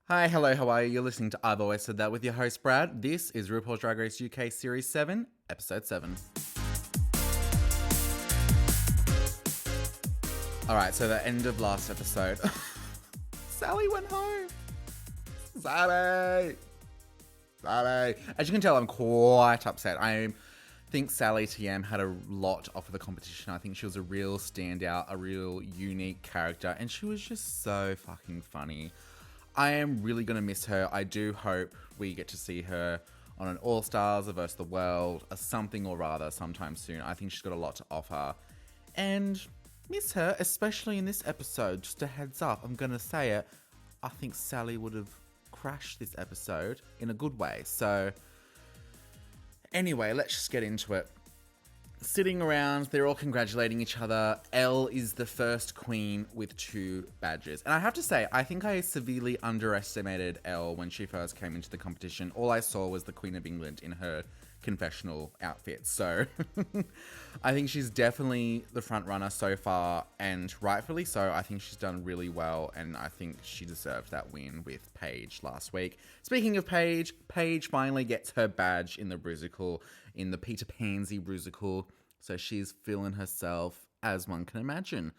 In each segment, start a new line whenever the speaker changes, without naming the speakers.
Hi, hello, how are you? You're listening to I've Always Said That with your host, Brad. This is RuPaul's Drag Race UK Series 7, Episode 7. Alright, so the end of last episode. Sally went home. Sally! As you can tell, I'm quite upset. I think Sally TM had a lot off of the competition. I think she was a real standout, a real unique character, and she was just so fucking funny. I am really going to miss her. I do hope we get to see her on an All-Stars, a Versus the World, a something or rather sometime soon. I think she's got a lot to offer. And miss her, especially in this episode. Just a heads up, I'm going to say it. I think Sally would have crashed this episode in a good way. So anyway, let's just get into it. Sitting around, they're all congratulating each other. Elle is the first queen with 2 badges. And I have to say, I think I severely underestimated Elle when she first came into the competition. All I saw was the Queen of England in her confessional outfit. So I think she's definitely the front runner so far, and rightfully so. I think she's done really well, and I think she deserved that win with Paige last week. Speaking of Paige, Paige finally gets her badge in the Brusical, in the Peter Pansy Brusical, so she's feeling herself, as one can imagine.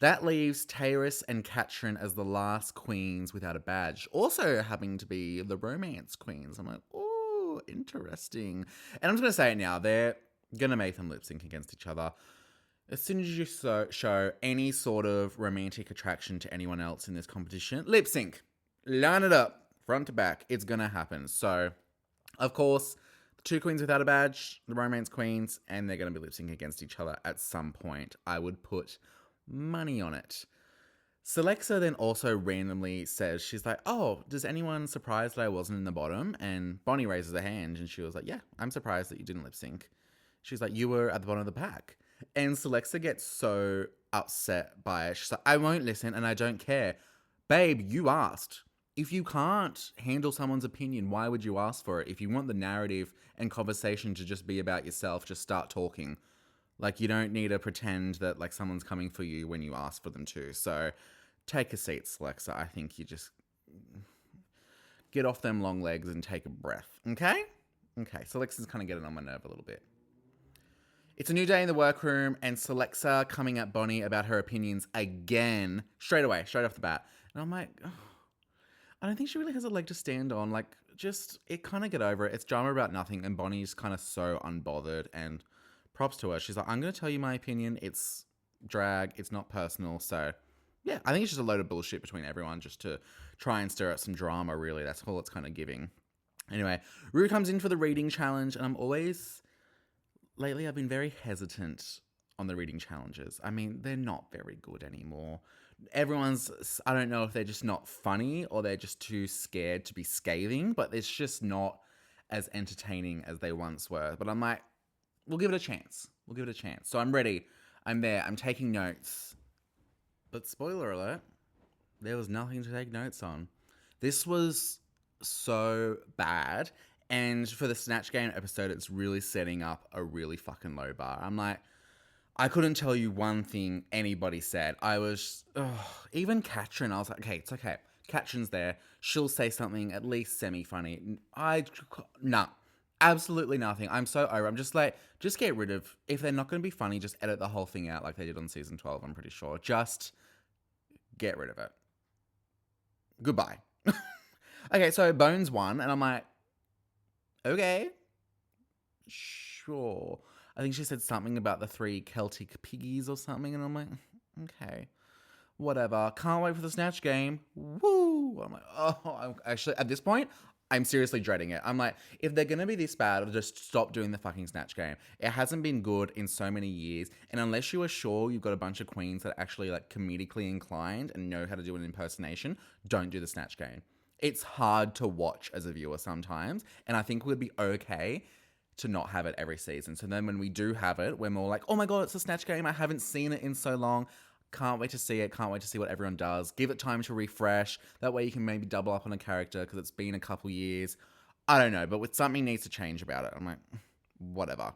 That leaves Tayrus and Katrin as the last queens without a badge, also having to be the romance queens. I'm like, oh, interesting. And I'm just going to say it now, they're going to make them lip sync against each other. As soon as you show any sort of romantic attraction to anyone else in this competition, lip sync, line it up, front to back, it's going to happen. So, of course, 2 queens without a badge, the romance queens, and they're going to be lip syncing against each other at some point. I would put money on it. Celexa then also randomly says, she's like, oh, does anyone surprised that I wasn't in the bottom? And Bonnie raises her hand and she was like, yeah, I'm surprised that you didn't lip sync. She's like, you were at the bottom of the pack. And Celexa gets so upset by it. She's like, I won't listen and I don't care. Babe, you asked. If you can't handle someone's opinion, why would you ask for it? If you want the narrative and conversation to just be about yourself, just start talking. Like, you don't need to pretend that, like, someone's coming for you when you ask for them to. So, take a seat, Celexa. I think you just get off them long legs and take a breath. Okay? Okay, Celexa's kind of getting on my nerve a little bit. It's a new day in the workroom, and Celexa coming at Bonnie about her opinions again, straight away, straight off the bat. And I'm like, oh, I don't think she really has a leg to stand on. Like, just, it kind of get over it. It's drama about nothing, and Bonnie's kind of so unbothered, and props to her. She's like, I'm going to tell you my opinion. It's drag. It's not personal. So, yeah, I think it's just a load of bullshit between everyone just to try and stir up some drama, really. That's all it's kind of giving. Anyway, Rue comes in for the reading challenge, and lately I've been very hesitant on the reading challenges. I mean, they're not very good anymore. I don't know if they're just not funny or they're just too scared to be scathing, but it's just not as entertaining as they once were. But I'm like, we'll give it a chance. So I'm ready. I'm there. I'm taking notes. But spoiler alert, there was nothing to take notes on. This was so bad. And for the Snatch Game episode, it's really setting up a really fucking low bar. I'm like, I couldn't tell you one thing anybody said. Even Katrin, I was like, okay, it's okay. Katrin's there. She'll say something at least semi-funny. Nah, absolutely nothing. I'm so over. I'm just like, just get rid of, if they're not going to be funny, just edit the whole thing out like they did on season 12, I'm pretty sure. Just get rid of it. Goodbye. Okay, so Bones won, and I'm like, okay, sure. I think she said something about the 3 Celtic piggies or something, and I'm like, okay, whatever. Can't wait for the Snatch Game. Woo! I'm like, oh, actually, at this point, I'm seriously dreading it. I'm like, if they're going to be this bad, I'll just stop doing the fucking Snatch Game. It hasn't been good in so many years, and unless you are sure you've got a bunch of queens that are actually, like, comedically inclined and know how to do an impersonation, don't do the Snatch Game. It's hard to watch as a viewer sometimes, and I think we'd be okay to not have it every season. So then when we do have it, we're more like, oh my God, it's a Snatch Game. I haven't seen it in so long. Can't wait to see it. Can't wait to see what everyone does. Give it time to refresh. That way you can maybe double up on a character because it's been a couple years. I don't know, but with something needs to change about it. I'm like, whatever.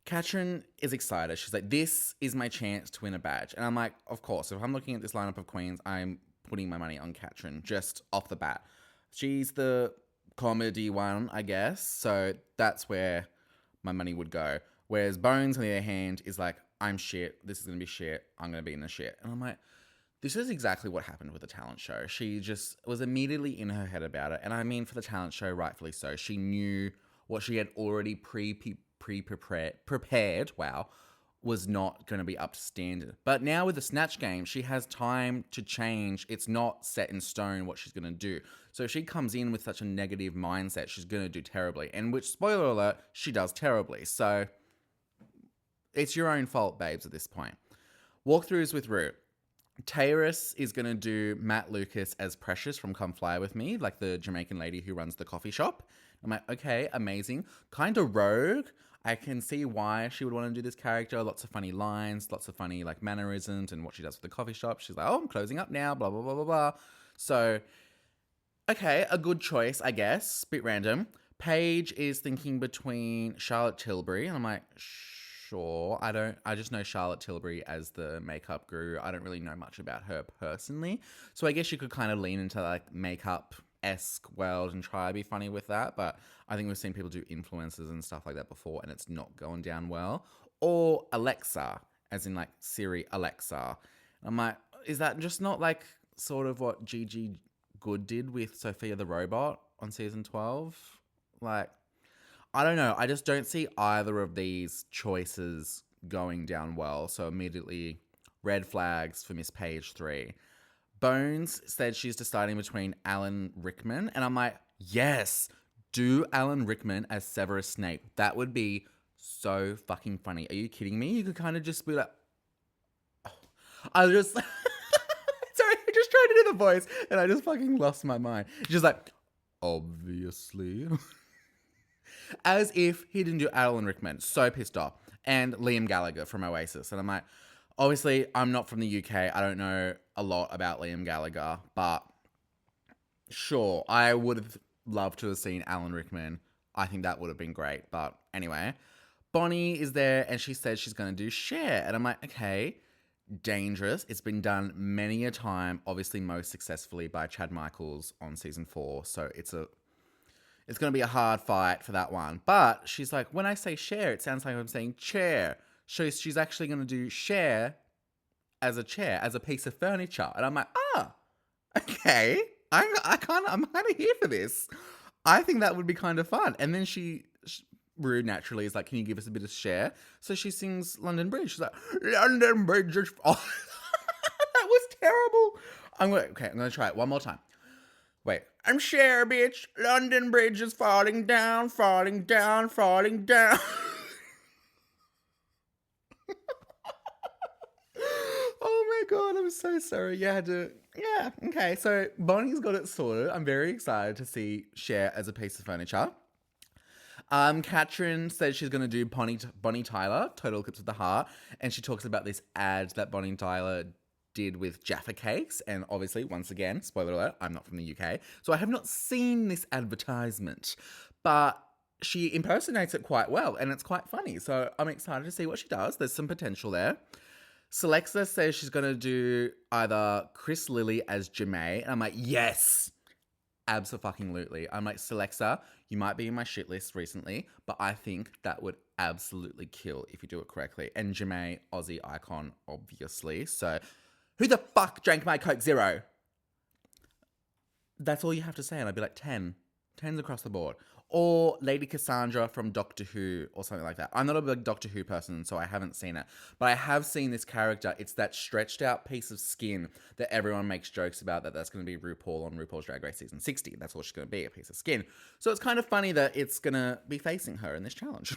Katrin is excited. She's like, this is my chance to win a badge. And I'm like, of course, if I'm looking at this lineup of queens, I'm putting my money on Katrin just off the bat. She's the comedy one, I guess. So that's where my money would go. Whereas Bones, on the other hand, is like, I'm shit. This is going to be shit. I'm going to be in the shit. And I'm like, this is exactly what happened with the talent show. She just was immediately in her head about it. And I mean, for the talent show, rightfully so. She knew what she had already prepared, wow, was not going to be up to standard. But now with the Snatch game, she has time to change. It's not set in stone what she's going to do. So if she comes in with such a negative mindset, she's going to do terribly. And which, spoiler alert, she does terribly. So it's your own fault, babes, at this point. Walkthroughs with Rue. Tyrus is going to do Matt Lucas as Precious from Come Fly With Me, like the Jamaican lady who runs the coffee shop. I'm like, okay, amazing. Kind of rogue. I can see why she would want to do this character. Lots of funny lines, lots of funny like mannerisms and what she does with the coffee shop. She's like, oh, I'm closing up now, blah, blah, blah, blah, blah. So, okay, a good choice, I guess. Bit random. Paige is thinking between Charlotte Tilbury, and I'm like, sure. I just know Charlotte Tilbury as the makeup guru. I don't really know much about her personally. So I guess you could kind of lean into like makeup-esque world and try to be funny with that. But I think we've seen people do influencers and stuff like that before and it's not going down well. Or Alexa, as in like Siri Alexa. I'm like, is that just not like sort of what Gigi Good did with Sophia the Robot on season 12? Like, I don't know. I just don't see either of these choices going down well. So immediately, red flags for Miss Page 3. Bones said she's deciding between Alan Rickman. And I'm like, yes, do Alan Rickman as Severus Snape. That would be so fucking funny. Are you kidding me? You could kind of just be like, oh. I just, sorry, I just tried to do the voice and I just fucking lost my mind. Just like, obviously. As if he didn't do Alan Rickman. So pissed off. And Liam Gallagher from Oasis. And I'm like, obviously, I'm not from the UK. I don't know a lot about Liam Gallagher. But sure, I would have loved to have seen Alan Rickman. I think that would have been great. But anyway, Bonnie is there and she says she's going to do Cher. And I'm like, okay, dangerous. It's been done many a time. Obviously, most successfully by Chad Michaels on season 4. So it's going to be a hard fight for that one. But she's like, when I say Cher, it sounds like I'm saying chair. So she's actually going to do Cher as a chair, as a piece of furniture. And I'm like, okay. I'm kind of here for this. I think that would be kind of fun. And then Rude naturally is like, can you give us a bit of Cher? So she sings London Bridge. She's like, London Bridge is... Oh, that was terrible. I'm going to try it one more time. Wait, I'm Cher, bitch. London Bridge is falling down, falling down, falling down. Oh my God, I'm so sorry. Yeah, okay. So Bonnie's got it sorted. I'm very excited to see Cher as a piece of furniture. Katrin says she's going to do Bonnie Tyler, Total Eclipse of the Heart. And she talks about this ad that Bonnie Tyler did with Jaffa Cakes. And obviously, once again, spoiler alert, I'm not from the UK. So I have not seen this advertisement. But she impersonates it quite well. And it's quite funny. So I'm excited to see what she does. There's some potential there. Celexa says she's going to do either Chris Lilly as Jamae. And I'm like, yes! Abso-fucking-lutely. I'm like, Celexa, you might be in my shit list recently, but I think that would absolutely kill if you do it correctly. And Jamae, Aussie icon, obviously. So, who the fuck drank my Coke Zero? That's all you have to say, and I'd be like, 10. 10's across the board. Or Lady Cassandra from Doctor Who, or something like that. I'm not a big Doctor Who person, so I haven't seen it. But I have seen this character. It's that stretched out piece of skin that everyone makes jokes about, that's going to be RuPaul on RuPaul's Drag Race Season 60. That's all she's going to be, a piece of skin. So it's kind of funny that it's going to be facing her in this challenge.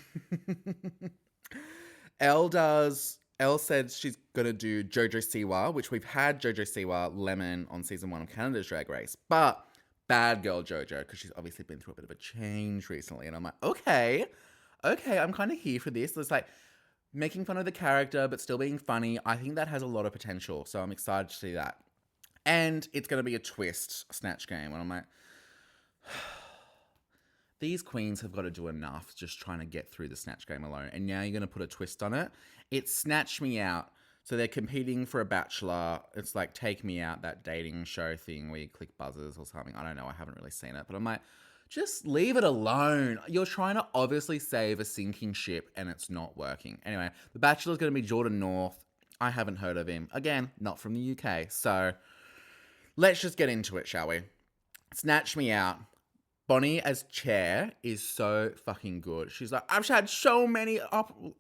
Elle said she's going to do Jojo Siwa, which we've had Jojo Siwa Lemon on Season 1 of Canada's Drag Race. But bad girl JoJo, because she's obviously been through a bit of a change recently. And I'm like, okay, I'm kind of here for this. It's like making fun of the character, but still being funny. I think that has a lot of potential. So I'm excited to see that. And it's going to be a twist Snatch game. And I'm like, these queens have got to do enough just trying to get through the Snatch game alone. And now you're going to put a twist on it. It snatched me out So they're competing for a bachelor. It's like Take Me Out, that dating show thing where you click buzzers or something. I don't know. I haven't really seen it. But I'm like, just leave it alone. You're trying to obviously save a sinking ship and it's not working. Anyway, the bachelor's going to be Jordan North. I haven't heard of him. Again, not from the UK. So let's just get into it, shall we? Snatch Me Out. Bonnie as chair is so fucking good. She's like, I've had so many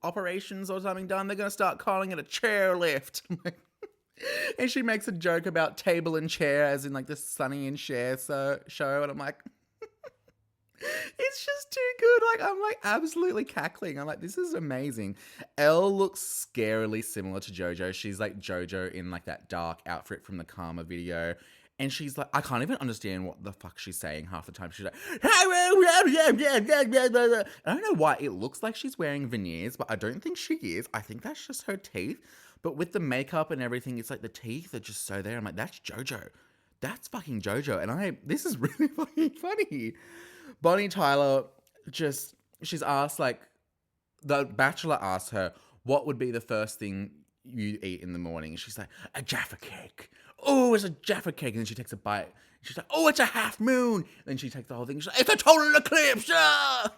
operations or something done. They're going to start calling it a chair lift. And she makes a joke about table and chair as in like the Sonny and Cher show. And I'm like, it's just too good. Like, I'm like absolutely cackling. I'm like, this is amazing. Elle looks scarily similar to JoJo. She's like JoJo in like that dark outfit from the Karma video. And she's like, I can't even understand what the fuck she's saying half the time. She's like, I don't know why it looks like she's wearing veneers, but I don't think she is. I think that's just her teeth. But with the makeup and everything, it's like the teeth are just so there. I'm like, that's JoJo. That's fucking JoJo. And this is really fucking funny. Bonnie Tyler she's asked, like, the Bachelor asked her, what would be the first thing you eat in the morning? And she's like, a Jaffa cake. Oh, it's a Jaffa cake. And then she takes a bite. And she's like, oh, it's a half moon. And then she takes the whole thing. She's like, it's a total eclipse. Ah!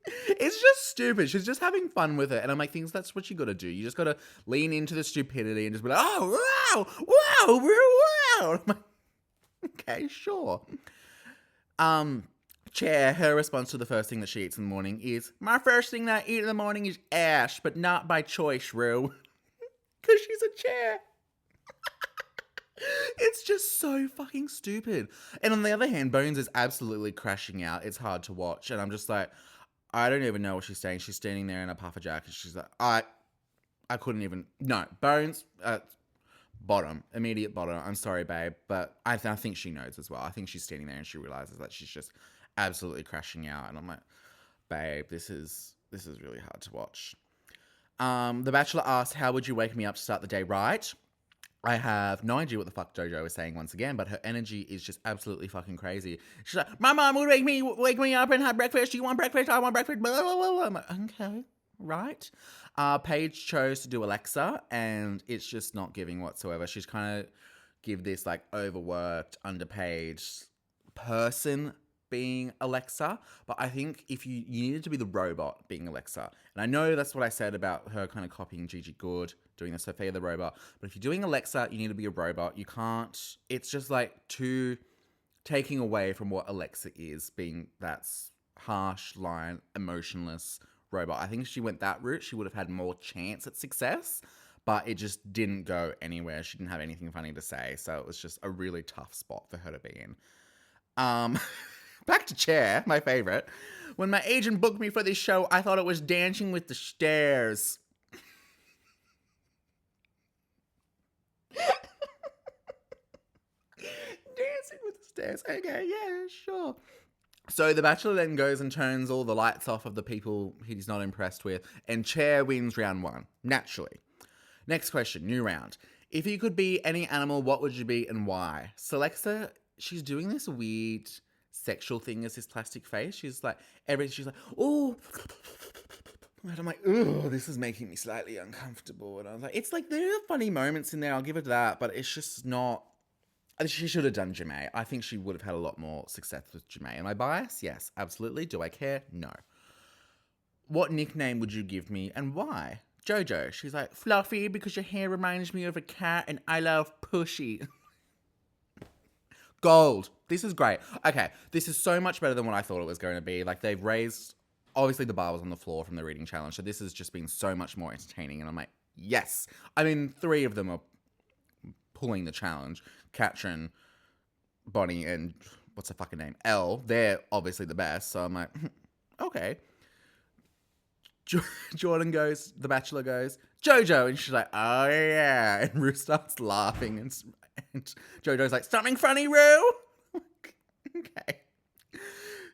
It's just stupid. She's just having fun with it. And I'm like, that's what you got to do. You just got to lean into the stupidity and just be like, oh, wow. I'm like, okay, sure. Chair, her response to the first thing that she eats in the morning is, my first thing that I eat in the morning is ash, but not by choice, Rue. Because she's a chair. It's just so fucking stupid. And on the other hand, Bones is absolutely crashing out. It's hard to watch. And I'm just like, I don't even know what she's saying. She's standing there in a puffer jacket. And she's like, I couldn't even. No, Bones, bottom. Immediate bottom. I'm sorry, babe. But I think she knows as well. I think she's standing there and she realizes that she's just absolutely crashing out. And I'm like, babe, this is really hard to watch. The Bachelor asked, how would you wake me up to start the day right? I have no idea what the fuck JoJo is saying once again, but her energy is just absolutely fucking crazy. She's like, my mom would wake me up and have breakfast. Do you want breakfast? I want breakfast. Blah, blah, blah, blah. I'm like, okay, right. Paige chose to do Alexa, and it's just not giving whatsoever. She's kind of give this like overworked, underpaid person being Alexa, but I think if you needed to be the robot being Alexa, and I know that's what I said about her kind of copying Gigi Good, doing the Sophia the robot, but if you're doing Alexa, you need to be a robot. You can't, it's just like taking away from what Alexa is, being that harsh line, emotionless robot. I think if she went that route, she would have had more chance at success, but it just didn't go anywhere. She didn't have anything funny to say, so it was just a really tough spot for her to be in. Back to chair, my favorite. When my agent booked me for this show, I thought it was Dancing with the Stairs. Dancing with the Stairs. Okay, yeah, sure. So the Bachelor then goes and turns all the lights off of the people he's not impressed with, and chair wins round 1, naturally. Next question, new round. If you could be any animal, what would you be and why? Celexa, she's doing this weird sexual thing as his plastic face. She's like, she's like, oh, and I'm like, oh, this is making me slightly uncomfortable. And I was like, it's like, there are funny moments in there, I'll give it that, but it's just not, she should have done Jamae. I think she would have had a lot more success with Jamae. Am I biased? Yes, absolutely. Do I care? No. What nickname would you give me and why? Jojo, she's like, Fluffy, because your hair reminds me of a cat and I love Pushy. Gold. This is great. Okay, this is so much better than what I thought it was going to be. Like, they've raised, obviously the bar was on the floor from the reading challenge, so this has just been so much more entertaining, and I'm like, yes. I mean, 3 of them are pulling the challenge. Katrin, Bonnie, and what's her fucking name? Elle. They're obviously the best, so I'm like, okay. Jordan goes, the Bachelor goes, Jojo, and she's like, oh yeah, and Rue starts laughing, and Jojo's like, something funny, Rue? Okay.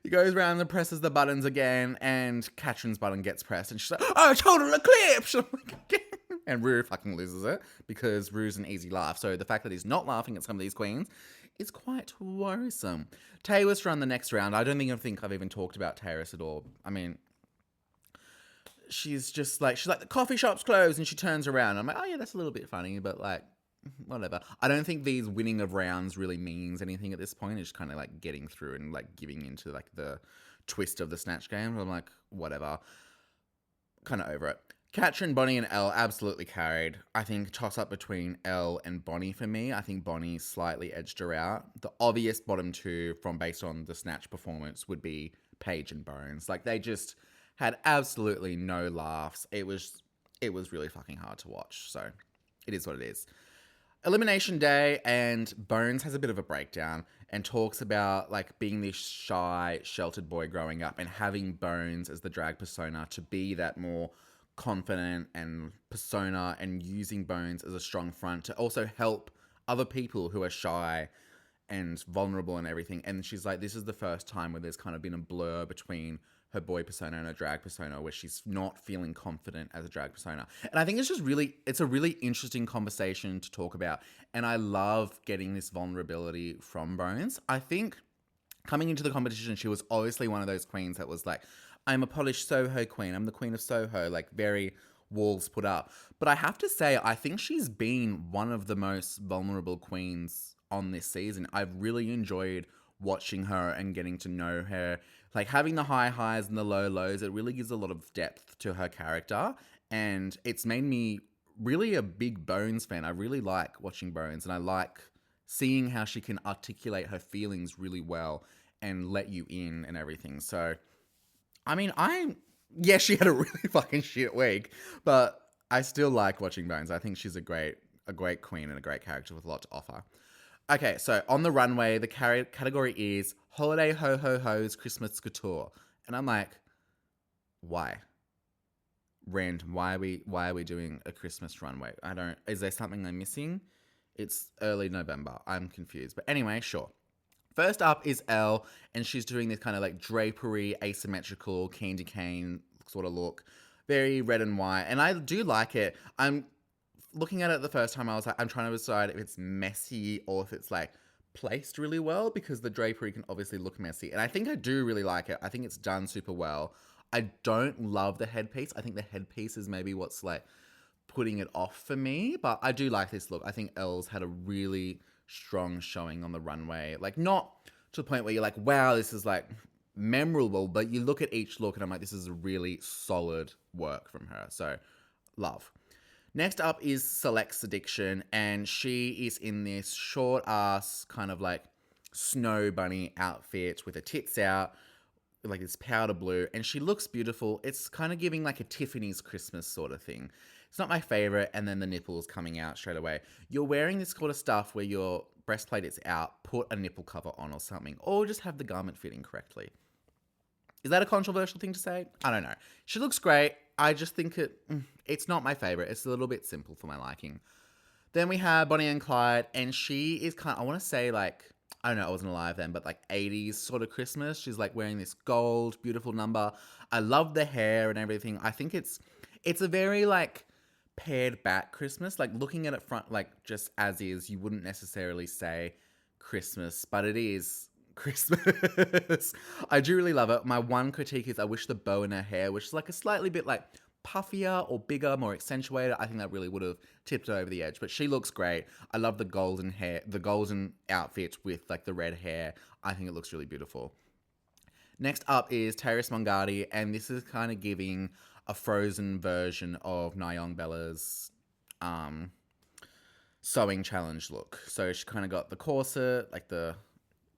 He goes around and presses the buttons again, and Katrin's button gets pressed, and she's like, oh, total eclipse! I'm like, okay. And Rue fucking loses it, because Rue's an easy laugh, so the fact that he's not laughing at some of these queens is quite worrisome. Taylor's run the next round. I don't think I've even talked about Taylor's at all. I mean, she's just like, she's like, the coffee shop's closed, and she turns around. I'm like, oh yeah, that's a little bit funny, but like, whatever. I don't think these winning of rounds really means anything at this point. It's just kind of like getting through and like giving into like the twist of the Snatch game. I'm like, whatever. Kind of over it. Katrin, Bonnie, and Elle absolutely carried. I think toss up between Elle and Bonnie for me. I think Bonnie slightly edged her out. The obvious bottom two from based on the Snatch performance would be Paige and Bones. Like they just had absolutely no laughs. It was really fucking hard to watch. So it is what it is. Elimination Day, and Bones has a bit of a breakdown and talks about like being this shy, sheltered boy growing up and having Bones as the drag persona to be that more confident and persona, and using Bones as a strong front to also help other people who are shy and vulnerable and everything. And she's like, this is the first time where there's kind of been a blur between her boy persona and her drag persona, where she's not feeling confident as a drag persona. And I think it's just really, it's a really interesting conversation to talk about. And I love getting this vulnerability from Bones. I think coming into the competition, she was obviously one of those queens that was like, I'm a polished Soho queen. I'm the queen of Soho, like very walls put up. But I have to say, I think she's been one of the most vulnerable queens on this season. I've really enjoyed watching her and getting to know her. Like having the high highs and the low lows, it really gives a lot of depth to her character. And it's made me really a big Bones fan. I really like watching Bones, and I like seeing how she can articulate her feelings really well and let you in and everything. So, I mean, yeah, she had a really fucking shit week, but I still like watching Bones. I think she's a great queen and a great character with a lot to offer. Okay, so on the runway, the category is Holiday Ho Ho Ho's Christmas Couture. And I'm like, why? Rand, why are we doing a Christmas runway? Is there something I'm missing? It's early November. I'm confused. But anyway, sure. First up is Elle, and she's doing this kind of like drapery, asymmetrical, candy cane sort of look. Very red and white. And I do like it. I'm looking at it the first time, I was like, I'm trying to decide if it's messy or if it's like placed really well, because the drapery can obviously look messy. And I think I do really like it. I think it's done super well. I don't love the headpiece. I think the headpiece is maybe what's like putting it off for me, but I do like this look. I think Elle's had a really strong showing on the runway. Like not to the point where you're like, wow, this is like memorable, but you look at each look and I'm like, this is a really solid work from her. So love. Next up is Select's Addiction, and she is in this short ass kind of like snow bunny outfit with her tits out, like this powder blue, and she looks beautiful. It's kind of giving like a Tiffany's Christmas sort of thing. It's not my favorite, and then the nipples coming out straight away. You're wearing this sort of stuff where your breastplate is out, put a nipple cover on or something, or just have the garment fitting correctly. Is that a controversial thing to say? I don't know. She looks great. I just think it's not my favorite. It's a little bit simple for my liking. Then we have Bonnie and Clyde, and she is kind of, I want to say like, I don't know, I wasn't alive then, but like 80s sort of Christmas. She's like wearing this gold, beautiful number. I love the hair and everything. I think it's a very like pared back Christmas. Like looking at it front, like just as is, you wouldn't necessarily say Christmas, but it is Christmas. I do really love it. My one critique is I wish the bow in her hair was like a slightly bit like puffier or bigger, more accentuated. I think that really would have tipped it over the edge, but she looks great. I love the golden hair, the golden outfit with like the red hair. I think it looks really beautiful. Next up is Terrace Mongadi, and this is kind of giving a Frozen version of Nyong Bella's sewing challenge look. So she kind of got the corset, like the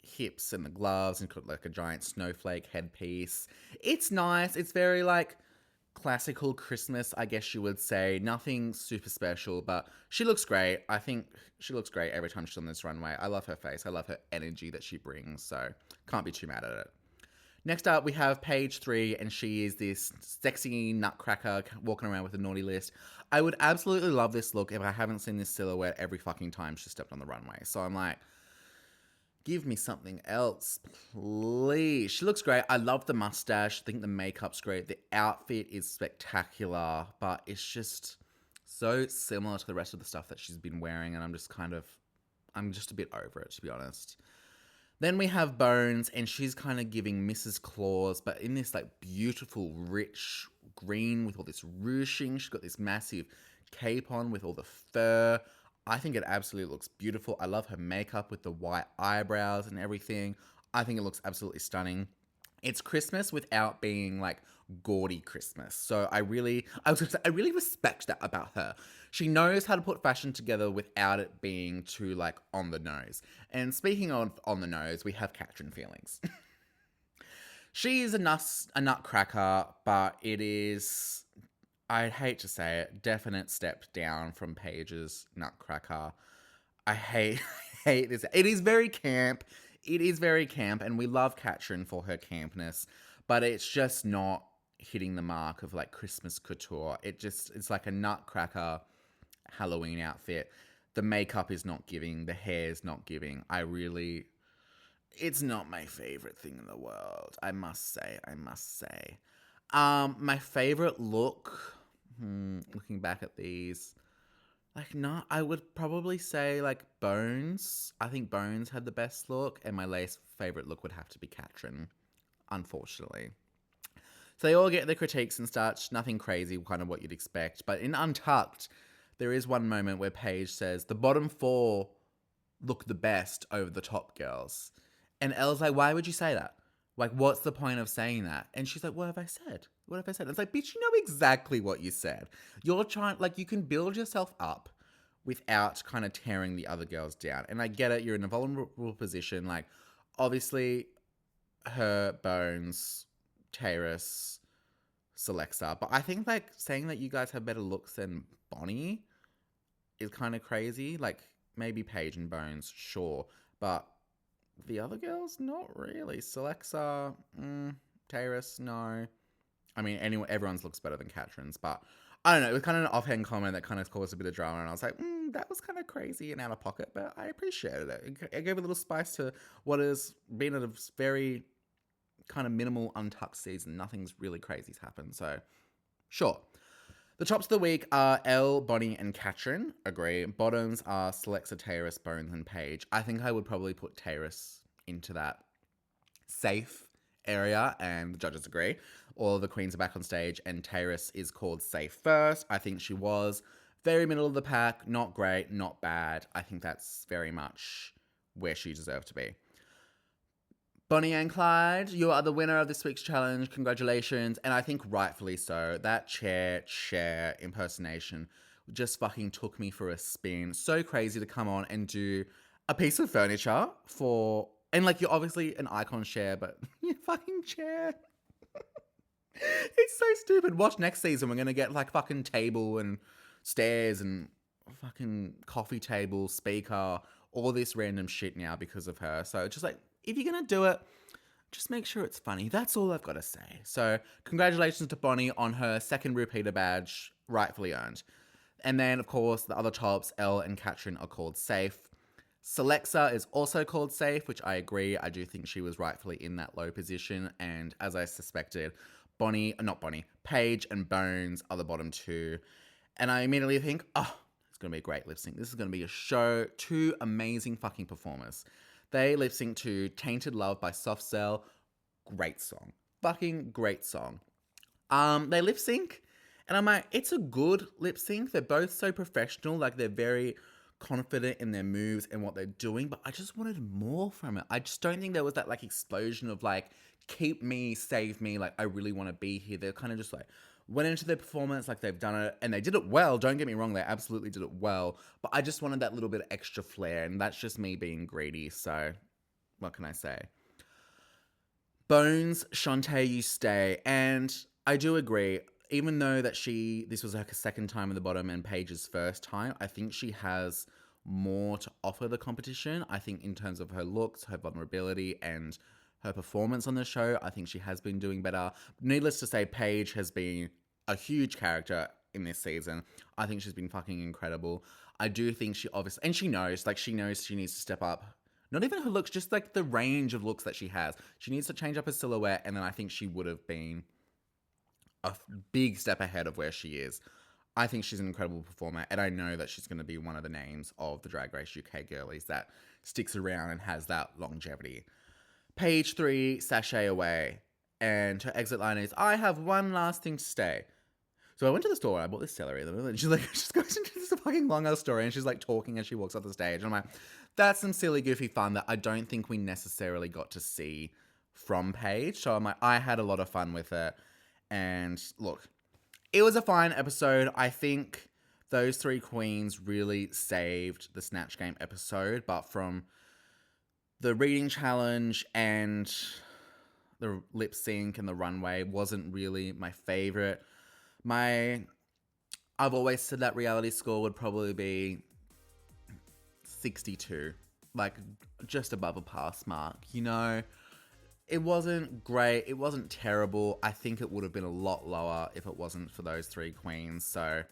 hips and the gloves, and got like a giant snowflake headpiece. It's nice. It's very like classical Christmas, I guess you would say. Nothing super special, but she looks great. I think she looks great every time she's on this runway. I love her face. I love her energy that she brings, so can't be too mad at it. Next up, we have Page 3, and she is this sexy nutcracker walking around with a naughty list. I would absolutely love this look if I haven't seen this silhouette every fucking time she stepped on the runway. So I'm like, give me something else, please. She looks great. I love the mustache. I think the makeup's great. The outfit is spectacular, but it's just so similar to the rest of the stuff that she's been wearing, and I'm just a bit over it, to be honest. Then we have Bones, and she's kind of giving Mrs. Claus, but in this like beautiful, rich, green with all this ruching. She's got this massive cape on with all the fur. I think it absolutely looks beautiful. I love her makeup with the white eyebrows and everything. I think it looks absolutely stunning. It's Christmas without being like gaudy Christmas. So I really respect that about her. She knows how to put fashion together without it being too like on the nose. And speaking of on the nose, we have Katrin feelings. She is a nutcracker, but it is, I'd hate to say it, definite step down from Paige's nutcracker. I hate hate this. It is very camp. It is very camp, and we love Katrin for her campness, but it's just not hitting the mark of like Christmas couture. It's like a nutcracker Halloween outfit. The makeup is not giving, the hair is not giving. It's not my favorite thing in the world. I must say. My favorite look, looking back at these, I would probably say like Bones. I think Bones had the best look, and my least favorite look would have to be Katrin, unfortunately. So they all get their critiques and such, nothing crazy, kind of what you'd expect. But in Untucked, there is one moment where Paige says, the bottom four look the best over the top girls. And Elle's like, why would you say that? Like, what's the point of saying that? And she's like, what have I said? What have I said? It's like, bitch, you know exactly what you said. You're trying, like, you can build yourself up without kind of tearing the other girls down. And I get it, you're in a vulnerable position. Like, obviously, her, Bones, Taurus, Celexa. But I think, like, saying that you guys have better looks than Bonnie is kind of crazy. Like, maybe Paige and Bones, sure. But the other girls, not really. Celexa, Taurus, no. I mean, everyone's looks better than Katrin's, but I don't know. It was kind of an offhand comment that kind of caused a bit of drama, and I was like, that was kind of crazy and out of pocket, but I appreciated it. It gave a little spice to what has been a very kind of minimal Untucked season. Nothing's really crazy's happened, so sure. The tops of the week are Elle, Bonnie, and Katrin. Agree. Bottoms are Celexa, Taurus, Bones, and Paige. I think I would probably put Taurus into that safe area, and the judges agree. All of the queens are back on stage, and Taurus is called safe first. I think she was very middle of the pack. Not great, not bad. I think that's very much where she deserved to be. Bonnie and Clyde, you are the winner of this week's challenge. Congratulations. And I think rightfully so. That chair impersonation just fucking took me for a spin. So crazy to come on and do a piece of furniture for... And, like, you're obviously an icon chair, but your fucking chair. It's so stupid. Watch next season. We're going to get, like, fucking table and stairs and fucking coffee table, speaker, all this random shit now because of her. So, just, like... If you're going to do it, just make sure it's funny. That's all I've got to say. So, congratulations to Bonnie on her second repeater badge, rightfully earned. And then, of course, the other tops, Elle and Katrin, are called safe. Celexa is also called safe, which I agree. I do think she was rightfully in that low position. And as I suspected, Paige and Bones are the bottom two. And I immediately think, it's going to be a great lip sync. This is going to be a show. Two amazing fucking performers. They lip sync to Tainted Love by Soft Cell. Great song. Fucking great song. They lip sync, and I'm like, it's a good lip sync. They're both so professional. Like, they're very confident in their moves and what they're doing, but I just wanted more from it. I just don't think there was that, like, explosion of, like, keep me, save me. Like, I really want to be here. They're kind of just, like, went into their performance, like they've done it, and they did it well. Don't get me wrong, they absolutely did it well. But I just wanted that little bit of extra flair, and that's just me being greedy. So, what can I say? Bones, Shantae, you stay. And I do agree, even though that this was like a second time at the bottom and Paige's first time, I think she has more to offer the competition. I think in terms of her looks, her vulnerability, and her performance on the show, I think she has been doing better. Needless to say, Paige has been a huge character in this season. I think she's been fucking incredible. I do think she obviously, and she knows she needs to step up. Not even her looks, just like the range of looks that she has. She needs to change up her silhouette, and then I think she would have been a big step ahead of where she is. I think she's an incredible performer, and I know that she's going to be one of the names of the Drag Race UK girlies that sticks around and has that longevity. Page 3, Sashay Away. And her exit line is, I have one last thing to say. So I went to the store and I bought this celery. And she's like, she just goes into this fucking long ass story and she's like talking as she walks off the stage. And I'm like, that's some silly, goofy fun that I don't think we necessarily got to see from Paige. So I'm like, I had a lot of fun with it. And look, it was a fine episode. I think those three queens really saved the Snatch Game episode. But from the reading challenge and the lip sync and the runway wasn't really my favorite. I've always said that reality score would probably be 62, like just above a pass mark, you know? It wasn't great. It wasn't terrible. I think it would have been a lot lower if it wasn't for those three queens. So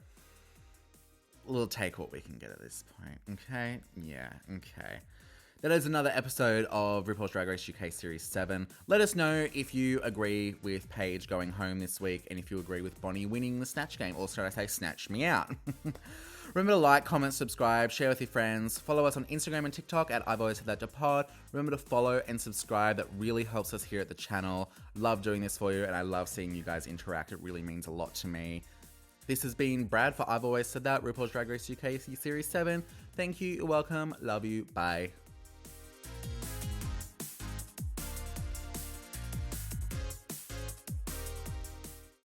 we'll take what we can get at this point. Okay? Yeah, okay. That is another episode of RuPaul's Drag Race UK Series 7. Let us know if you agree with Paige going home this week and if you agree with Bonnie winning the Snatch Game, or should I say Snatch Me Out. Remember to like, comment, subscribe, share with your friends. Follow us on Instagram and TikTok at I've Always Said That to Pod. Remember to follow and subscribe. That really helps us here at the channel. Love doing this for you and I love seeing you guys interact. It really means a lot to me. This has been Brad for I've Always Said That, RuPaul's Drag Race UK Series 7. Thank you, you're welcome, love you, bye.